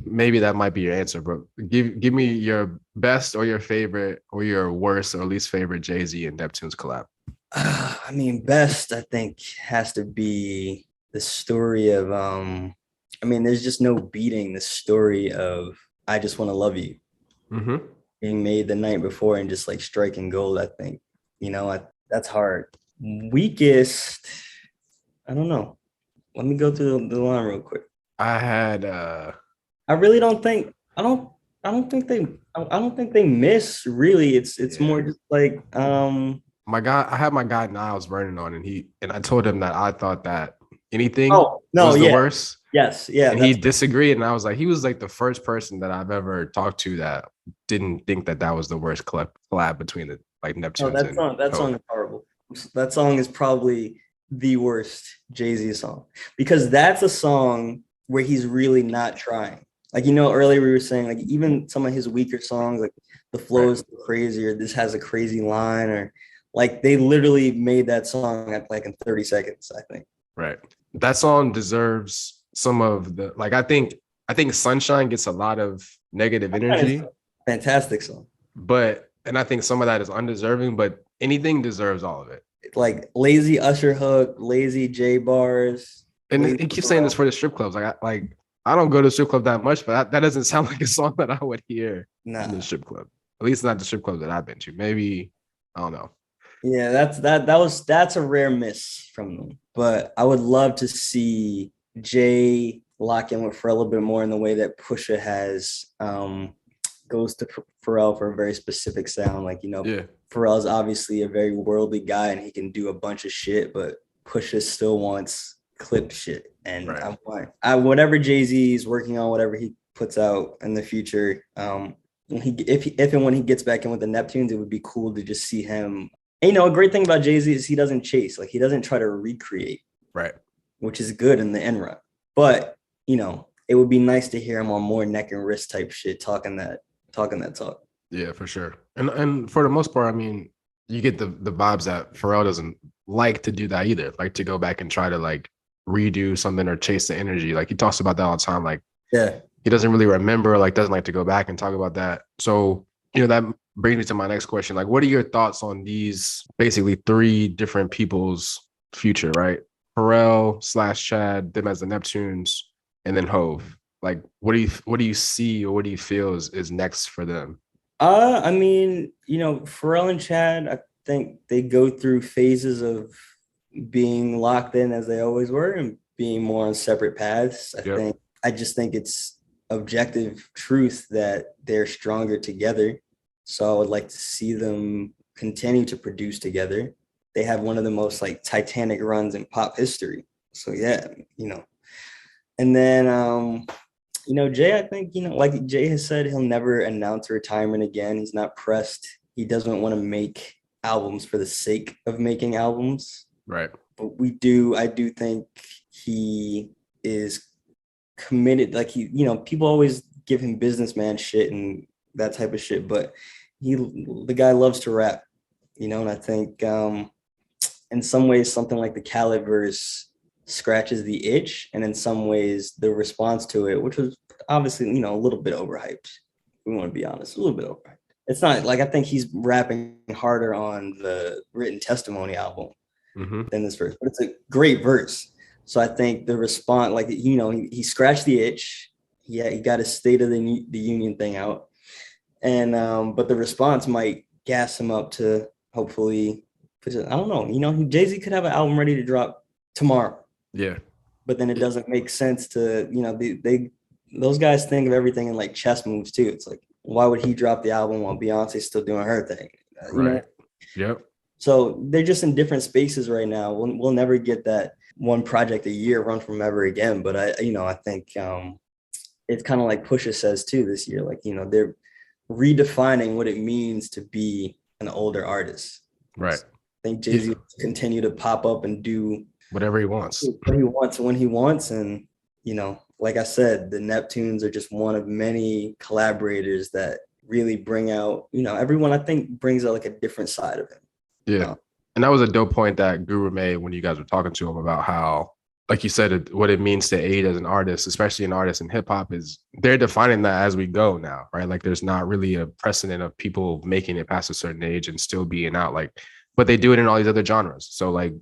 maybe that might be your answer, but give me your best or your favorite or your worst or least favorite Jay-Z and Neptunes collab. I mean, best I think has to be the story of I mean, there's just no beating the story of I Just Want to Love You Mm-hmm. being made the night before and just like striking gold. I think, that's hard. Weakest, I don't know. Let me go through the line real quick. I had I really don't think I don't think I don't think they miss really. It's yeah. more just like My guy, I had my guy Niles Vernon on, and I told him that I thought that anything oh no, was the yeah, worst, yes, yeah, and he that's disagreed. And I was like, he was like the first person that I've ever talked to that didn't think that that was the worst collab between the like no, Neptunes and that song Hope. is horrible. That song is probably the worst Jay-Z song because that's a song where he's really not trying. Like earlier we were saying like even some of his weaker songs like the flow Right, is crazy or this has a crazy line or like they literally made that song at like in 30 seconds, I think. right. That song deserves some of the like. I think Sunshine gets a lot of negative That is energy, a fantastic song. but and I think some of that is undeserving. But anything deserves all of it. Like lazy Usher hook, lazy J bars, And lazy he keeps saying this Pharrell. for the strip clubs. I don't go to strip club that much, but that doesn't sound like a song that I would hear in the Nah. strip club. At least not the strip clubs that I've been to. Maybe I don't know. Yeah, that's a rare miss from them. But I would love to see Jay lock in with Pharrell a little bit more in the way that Pusha has goes to Pharrell for a very specific sound. Like, Yeah, Pharrell's obviously a very worldly guy and he can do a bunch of shit, but Pusha still wants clipped shit. And right. whatever Jay-Z is working on, whatever he puts out in the future, if and when he gets back in with the Neptunes, it would be cool to just see him. And, a great thing about Jay-Z is he doesn't chase, like he doesn't try to recreate, Right. which is good in the end run. But it would be nice to hear him on more neck and wrist type shit, talking that talk. Yeah, for sure. And for the most part, I mean, you get the vibes that Pharrell doesn't like to do that either. Like to go back and try to like redo something or chase the energy. Like he talks about that all the time. Like Yeah. he doesn't really remember, like doesn't like to go back and talk about that. So, that brings me to my next question. Like, what are your thoughts on these basically three different people's future, right? Pharrell slash Chad, them as the Neptunes, and then Hove. Like, what do you see or what do you feel is next for them? I mean, Pharrell and Chad, I think they go through phases of being locked in as they always were and being more on separate paths. Yep. I just think it's objective truth that they're stronger together. So I would like to see them continue to produce together. They have one of the most like titanic runs in pop history. So yeah, and then Jay, I think, like Jay has said, he'll never announce retirement again. He's not pressed. He doesn't want to make albums for the sake of making albums. Right. But I do think he is committed. Like people always give him businessman shit and that type of shit, but the guy loves to rap, and I think in some ways something like the Khaled verse scratches the itch, and in some ways the response to it, which was obviously a little bit overhyped. We want to be honest, a little bit overhyped. It's not like I think he's rapping harder on the Written Testimony album Mm-hmm. than this verse, but it's a great verse. So I think the response, like he scratched the itch. Yeah, he got his State of the Union thing out, and but the response might gas him up to hopefully. I don't know. Jay-Z could have an album ready to drop tomorrow, Yeah. but then it doesn't make sense to those guys think of everything in like chess moves too. It's like why would he drop the album while Beyonce's still doing her thing? Right. Yep. So they're just in different spaces right now. We'll never get that one project a year run from ever again. But I think it's kind of like Pusha says too this year. Like they're redefining what it means to be an older artist. Right. I think Jay-Z Yeah. will continue to pop up and do whatever he wants. what he wants when he wants. And, like I said, the Neptunes are just one of many collaborators that really bring out, everyone I think brings out like a different side of him. Yeah. And that was a dope point that Guru made when you guys were talking to him about how, like you said, what it means to age as an artist, especially an artist in hip hop, is they're defining that as we go now, right? Like there's not really a precedent of people making it past a certain age and still being out, like, but they do it in all these other genres. So like,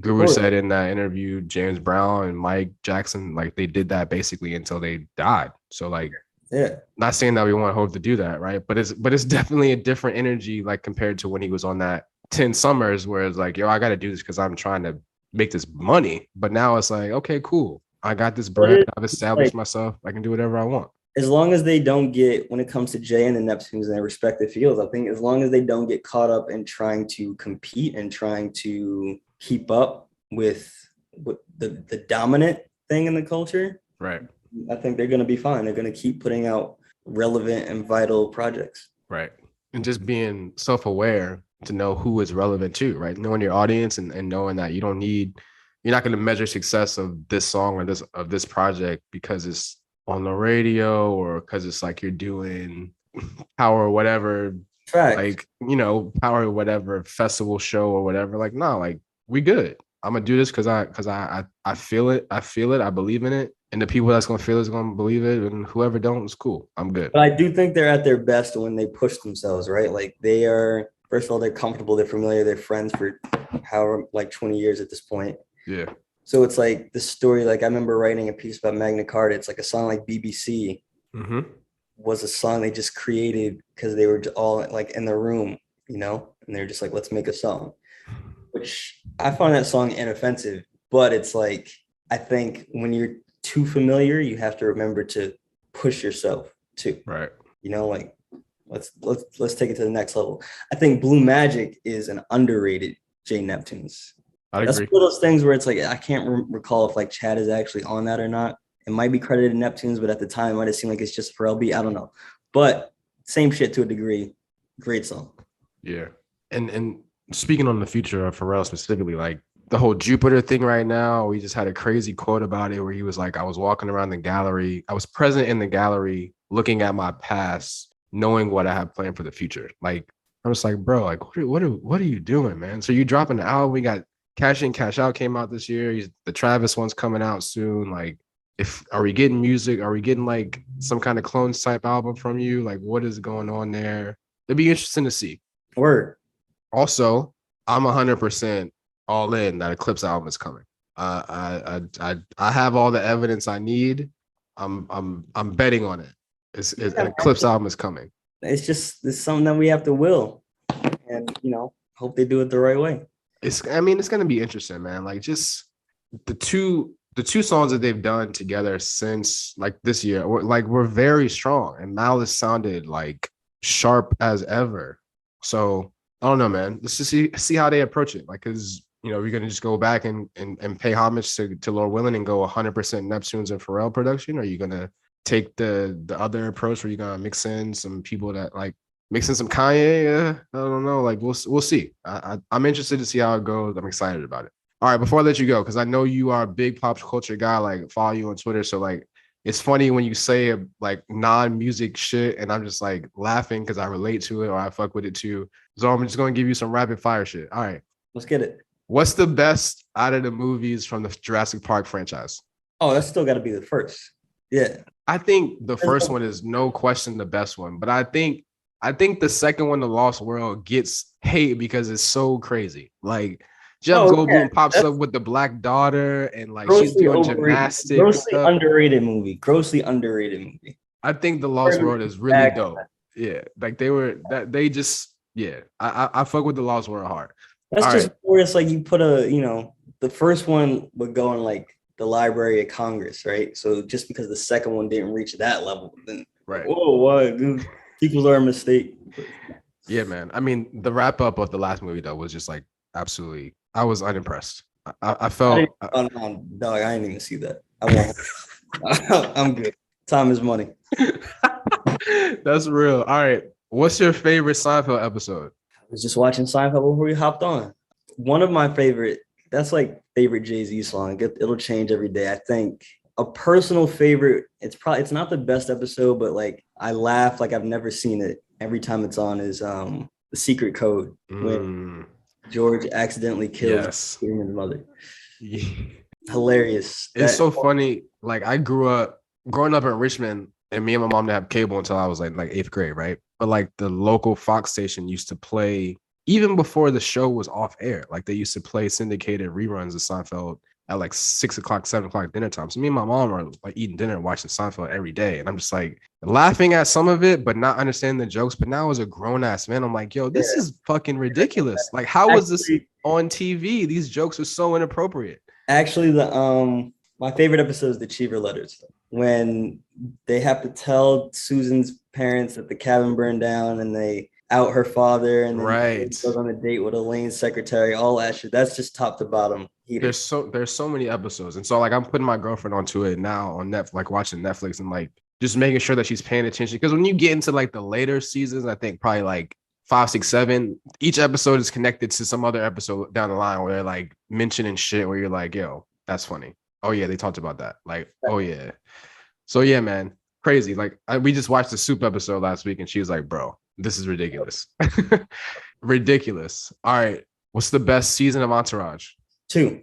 Guru said in that interview, James Brown and Mike Jackson, like they did that basically until they died. So like, yeah, not saying that we want Hope to do that, right? But it's definitely a different energy, like compared to when he was on that 10 Summers, where it's like, yo, I got to do this because I'm trying to make this money. But now it's like, okay, cool. I got this brand. I've established myself. I can do whatever I want. As long as they don't get, when it comes to Jay and the Neptunes in their respective fields, I think as long as they don't get caught up in trying to compete and trying to keep up with the dominant thing in the culture, right? I think they're going to be fine. They're going to keep putting out relevant and vital projects. Right. And just being self-aware to know who is relevant too, right? Knowing your audience and knowing that you're not going to measure success of this song or this project because it's on the radio or because it's like you're doing Power or whatever, Fact. like, Power or whatever festival show or whatever. Like, no, like we good. I'm gonna do this because I feel it. I believe in it. And the people that's gonna feel it is gonna believe it. And whoever don't, it's cool. I'm good. But I do think they're at their best when they push themselves, right? Like they are, first of all, they're comfortable, they're familiar, they're friends for however, like 20 years at this point. Yeah. So it's like the story, like I remember writing a piece about Magna Carta. It's like a song like BBC was a song they just created because they were all like in the room, and they're just like, let's make a song, which I find that song inoffensive. But it's like, I think when you're too familiar, you have to remember to push yourself too. Right. Like let's take it to the next level. I think Blue Magic is an underrated J Neptunes. That's one of those things where it's like, I can't recall if like Chad is actually on that or not. It might be credited to Neptunes, but at the time it might have seemed like it's just for LB. I don't know. But same shit to a degree. Great song. Yeah. And speaking on the future of Pharrell specifically, like the whole Jupiter thing right now, we just had a crazy quote about it where he was like, I was walking around the gallery. I was present in the gallery looking at my past, knowing what I have planned for the future. Like, I'm just like, bro, like, what are you doing, man? So you dropping the album. We got Cash In, Cash Out came out this year. The Travis one's coming out soon. Like, are we getting music? Are we getting like some kind of clones type album from you? Like, what is going on there? It'd be interesting to see. Word. Also, I'm 100% all in that Eclipse album is coming. I have all the evidence I need. I'm betting on it. An Eclipse album is coming. It's something that we have to will, and hope they do it the right way. It's going to be interesting, man. Like just the two songs that they've done together since like this year, were very strong, and Malice sounded like sharp as ever. So I don't know, man. Let's just see how they approach it. Like, cause we're gonna just go back and pay homage to Lord Willing and go 100% Neptunes and Pharrell production. Or are you gonna take the other approach where you're gonna mix in some people that like mix in some Kanye? Yeah, I don't know. Like we'll see. I'm interested to see how it goes. I'm excited about it. All right, before I let you go, because I know you are a big pop culture guy. Like follow you on Twitter, so like it's funny when you say like non-music shit, and I'm just like laughing because I relate to it or I fuck with it too. So I'm just gonna give you some rapid fire shit. All right, let's get it. What's the best out of the movies from the Jurassic Park franchise? Oh, that's still got to be the first. Yeah, I think the first one is no question the best one, but I think the second one, The Lost World, gets hate because it's so crazy. Like Jeff Goldblum pops up with the black daughter and like she's doing gymnastics. Grossly underrated movie. I think The Lost World is really dope. Yeah, like I fuck with The Lost World hard. That's just where it's like you put the first one would go in like the Library of Congress, right? So just because the second one didn't reach that level, then whoa, what? Sequels are a mistake. Yeah, man. I mean, the wrap up of the last movie though was just like absolutely. I was unimpressed. I felt. Dog, I didn't even see that. I won't. I'm good. Time is money. That's real. All right. What's your favorite Seinfeld episode? I was just watching Seinfeld before we hopped on. One of my favorite that's like favorite Jay-Z song. It'll change every day. I think a personal favorite, it's not the best episode, but like I laugh like I've never seen it every time it's on is The Secret Code when George accidentally kills Yes. his mother. Hilarious. It's so funny. Like I growing up in Richmond, and me and my mom didn't have cable until I was like eighth grade, right? But like the local Fox station used to play even before the show was off air. Like they used to play syndicated reruns of Seinfeld at like 6 o'clock, 7 o'clock dinner time. So me and my mom are like eating dinner and watching Seinfeld every day. And I'm just like laughing at some of it, but not understanding the jokes. But now as a grown ass man, I'm like, yo, this is fucking ridiculous. Like, how was this on TV? These jokes are so inappropriate. Actually, my favorite episode is the Cheever letters when they have to tell Susan's parents that the cabin burned down and they out her father and then goes on a date with Elaine's secretary, all that shit. That's just top to bottom. There's so many episodes. And so like I'm putting my girlfriend onto it now on Netflix, like watching Netflix and like just making sure that she's paying attention. Because when you get into like the later seasons, I think probably like 5, 6, 7, each episode is connected to some other episode down the line where they're like mentioning shit where you're like, yo, that's funny. Oh yeah, they talked about that. Like, oh yeah. So yeah, man, crazy. Like we just watched the Soup episode last week and she was like, bro, this is ridiculous. Ridiculous. All right. What's the best season of Entourage? 2.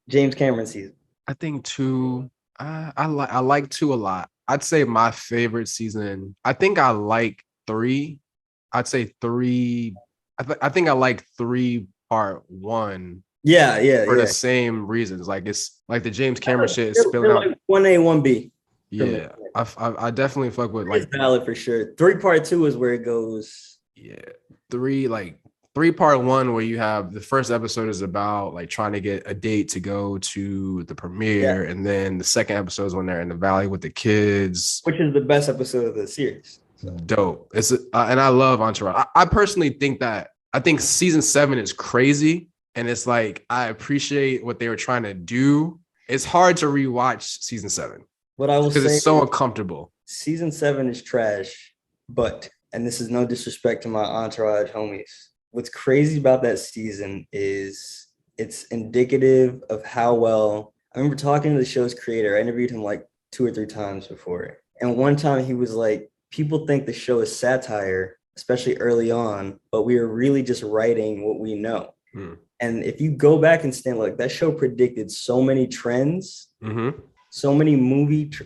James Cameron season. I think 2. I like 2 a lot. I'd say my favorite season. I think I like 3. I'd say 3. I think I like 3 part 1. Yeah. For the same reasons. Like it's like the James Cameron shit is spilling out. Like 1A, 1B. Yeah, I definitely fuck with like. It's valid for sure. 3 part 2 is where it goes. Yeah, 3 part 1 where you have the first episode is about like trying to get a date to go to the premiere, and then the second episode is when they're in the valley with the kids, which is the best episode of the series. So. Dope. It's and I love Entourage. I personally think season 7 is crazy, and it's like I appreciate what they were trying to do. It's hard to rewatch season 7. What I will say, because it's so uncomfortable. Season 7 is trash, but, and this is no disrespect to my Entourage homies, what's crazy about that season is it's indicative of how well, I remember talking to the show's creator. I interviewed him like 2 or 3 times before. And one time he was like, people think the show is satire, especially early on, but we are really just writing what we know. And if you go back and stand, like that show predicted so many trends, so many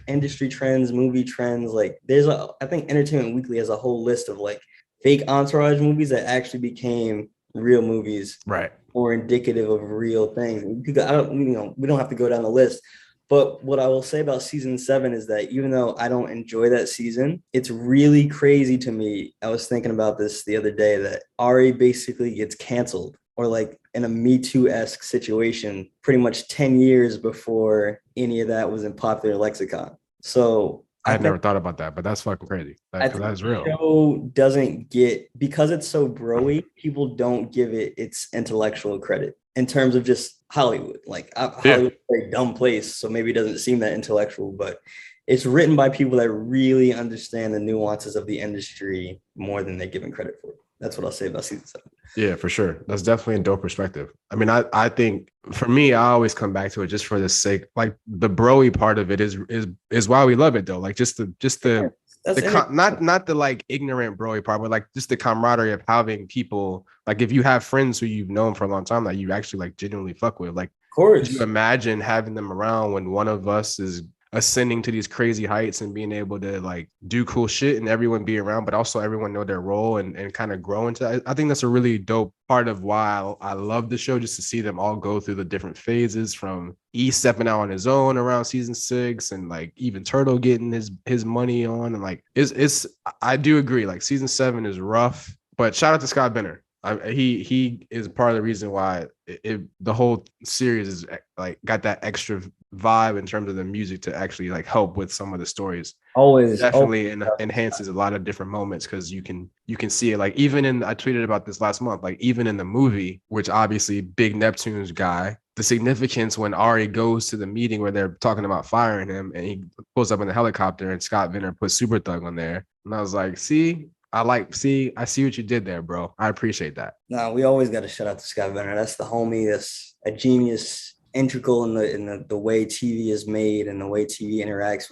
industry trends, movie trends. Like I think Entertainment Weekly has a whole list of like fake Entourage movies that actually became real movies, right? Or indicative of real things. We don't have to go down the list. But what I will say about season 7 is that even though I don't enjoy that season, it's really crazy to me. I was thinking about this the other day that Ari basically gets canceled, or like in a Me Too-esque situation, pretty much 10 years before any of that was in popular lexicon. So I had never thought about that, but that's fucking crazy. That's real. The show doesn't because it's so bro-y, people don't give it its intellectual credit in terms of just Hollywood. Like Hollywood is a very dumb place, so maybe it doesn't seem that intellectual, but it's written by people that really understand the nuances of the industry more than they're given credit for. That's what I'll say about season 7. Yeah, for sure. That's definitely a dope perspective. I mean, I think for me, I always come back to it just for the sake, like the bro-y part of it is why we love it though. Like just the not the like ignorant bro-y part, but like just the camaraderie of having people, like if you have friends who you've known for a long time that you actually like genuinely fuck with, like, of course, could you imagine having them around when one of us is ascending to these crazy heights and being able to like do cool shit and everyone be around, but also everyone know their role and kind of grow into it. I think that's a really dope part of why I love the show, just to see them all go through the different phases, from E stepping out on his own around season 6 and like even Turtle getting his money on, and like it's I do agree, like season 7 is rough, but shout out to Scott Benner. He is part of the reason why the whole series is like got that extra vibe in terms of the music to actually like help with some of the stories. Definitely enhances a lot of different moments, because you can see it. Like even I tweeted about this last month, like even in the movie, which obviously big Neptunes guy, the significance when Ari goes to the meeting where they're talking about firing him and he pulls up in the helicopter and Scott Venner puts Super Thug on there, and I was like, see, I see what you did there, bro. I appreciate that. Nah, we always got to shout out to Scott Benner. That's the homie. That's a genius, integral in the way TV is made and the way TV interacts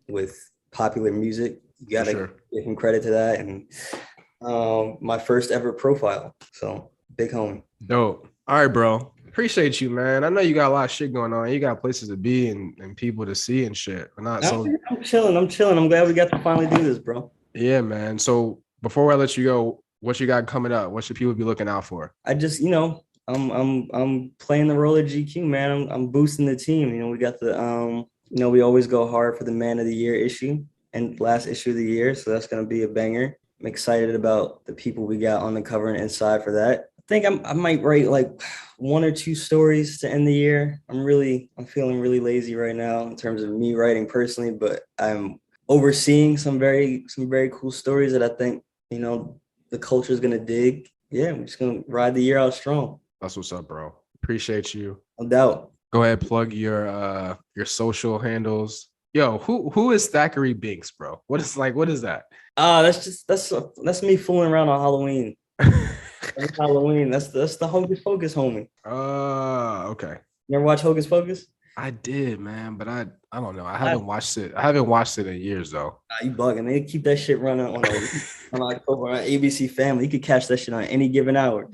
with popular music. You For got to sure. give him credit to that. And my first ever profile. So big homie. Dope. All right, bro. Appreciate you, man. I know you got a lot of shit going on. You got places to be and people to see and shit. But not I'm, so I'm chilling. I'm chilling. I'm glad we got to finally do this, bro. yeah, man. So before I let you go, what you got coming up? What should people be looking out for? I just, I'm playing the role of GQ, man. I'm boosting the team. We got we always go hard for the Man of the Year issue and last issue of the year, so that's gonna be a banger. I'm excited about the people we got on the cover and inside for that. I think I might write like one or two stories to end the year. I'm feeling really lazy right now in terms of me writing personally, but I'm overseeing some very cool stories that I think the culture is gonna dig. Yeah, we're just gonna ride the year out strong. That's what's up, bro. Appreciate you. No doubt. Go ahead, plug your social handles. Yo, who is Thackeray Binks, bro? What is that? That's me fooling around on Halloween. That's Halloween. That's the Hocus Pocus homie. Okay. You ever watch Hocus Pocus? I did, man, but I don't know. I haven't watched it. I haven't watched it in years though. You bugging. They keep that shit running on October on ABC Family. You could catch that shit on any given hour.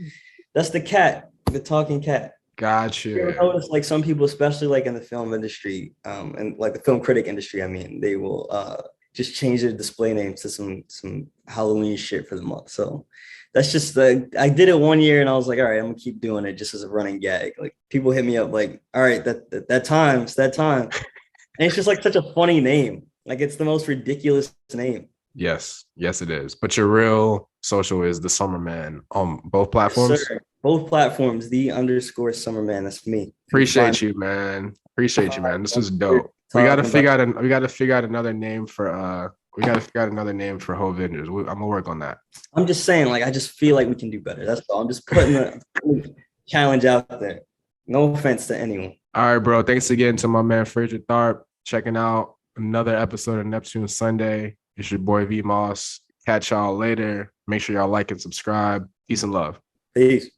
That's the cat, the talking cat. You ever Gotcha. notice like some people, especially like in the film industry, and like the film critic industry, I mean, they will just change their display names to some Halloween shit for the month. So that's just I did it one year and I was like, all right, I'm gonna keep doing it just as a running gag. Like people hit me up like, all right, that time, it's that time. And it's just like such a funny name. Like it's the most ridiculous name. Yes, yes, it is. But your real social is the Summer Man on both Yes, platforms. sir. Both platforms, the underscore Summerman. That's me. You can Appreciate find you, man. Appreciate you, man. This was me dope. talking about. We gotta figure out another name for we gotta figure out another name for Hove Vendors. I'm gonna work on that. I'm just saying, like, I just feel like we can do better. That's all. I'm just putting the challenge out there. No offense to anyone. All right, bro. Thanks again to my man Frazier Tharpe checking out another episode of Neptune Sunday. It's your boy V Moss. Catch y'all later. Make sure y'all like and subscribe. Peace and love. Peace.